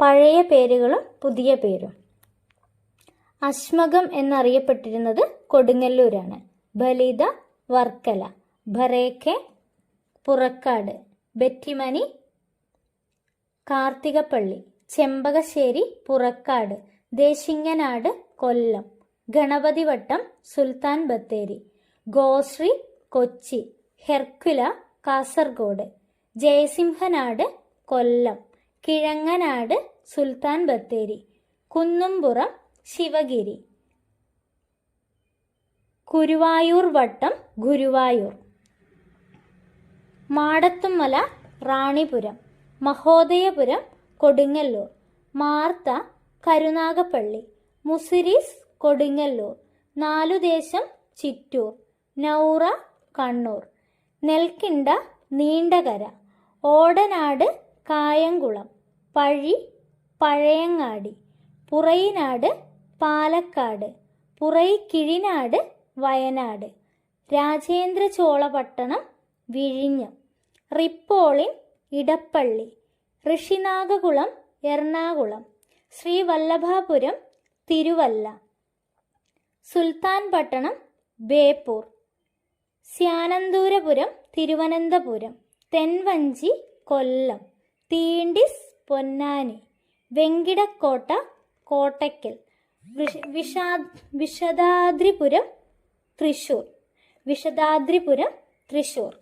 പഴയ പേരുകളും പുതിയ പേരും. അശ്മകം എന്നറിയപ്പെട്ടിരുന്നത് കൊടുങ്ങല്ലൂരാണ്. ബലിത വർക്കല, ബറേക്കെ പുറക്കാട്, ബെറ്റിമനി കാർത്തികപ്പള്ളി, ചെമ്പകശ്ശേരി പുറക്കാട്, ദേശിങ്ങനാട് കൊല്ലം, ഗണപതിവട്ടം സുൽത്താൻ ബത്തേരി, ഗോശ്രീ കൊച്ചി, ഹെർക്കുല കാസർഗോഡ്, ജയസിംഹനാട് കൊല്ലം, കിഴങ്ങനാട് സുൽത്താൻ ബത്തേരി, കുന്നുംപുറം ശിവഗിരി, കുരുവായൂർ വട്ടം ഗുരുവായൂർ, മാടത്തുമല റാണിപുരം, മഹോദയപുരം കൊടുങ്ങല്ലൂർ, മാർത്ത കരുനാഗപ്പള്ളി, മുസിരീസ് കൊടുങ്ങല്ലൂർ, നാലുദേശം ചിറ്റൂർ, നൗറ കണ്ണൂർ, നെൽക്കിണ്ട നീണ്ടകര, ഓടനാട് കായംകുളം, പഴി പഴയങ്ങാടി, പുറയിനാട് പാലക്കാട്, പുറൈക്കിഴിനാട് വയനാട്, രാജേന്ദ്രചോളപട്ടണം വിഴിഞ്ഞം, റിപ്പോളിൻ ഇടപ്പള്ളി, ഋഷിനാഗകുളം എറണാകുളം, ശ്രീവല്ലഭാപുരം തിരുവല്ല, സുൽത്താൻ പട്ടണം ബേപ്പൂർ, സ്യാനന്തൂരപുരം തിരുവനന്തപുരം, തെൻവഞ്ചി കൊല്ലം, തീണ്ടിസ് പൊന്നാനി, വെങ്കിടക്കോട്ട കോട്ടയ്ക്കൽ, വിഷാദാദ്രിപുരം തൃശ്ശൂർ.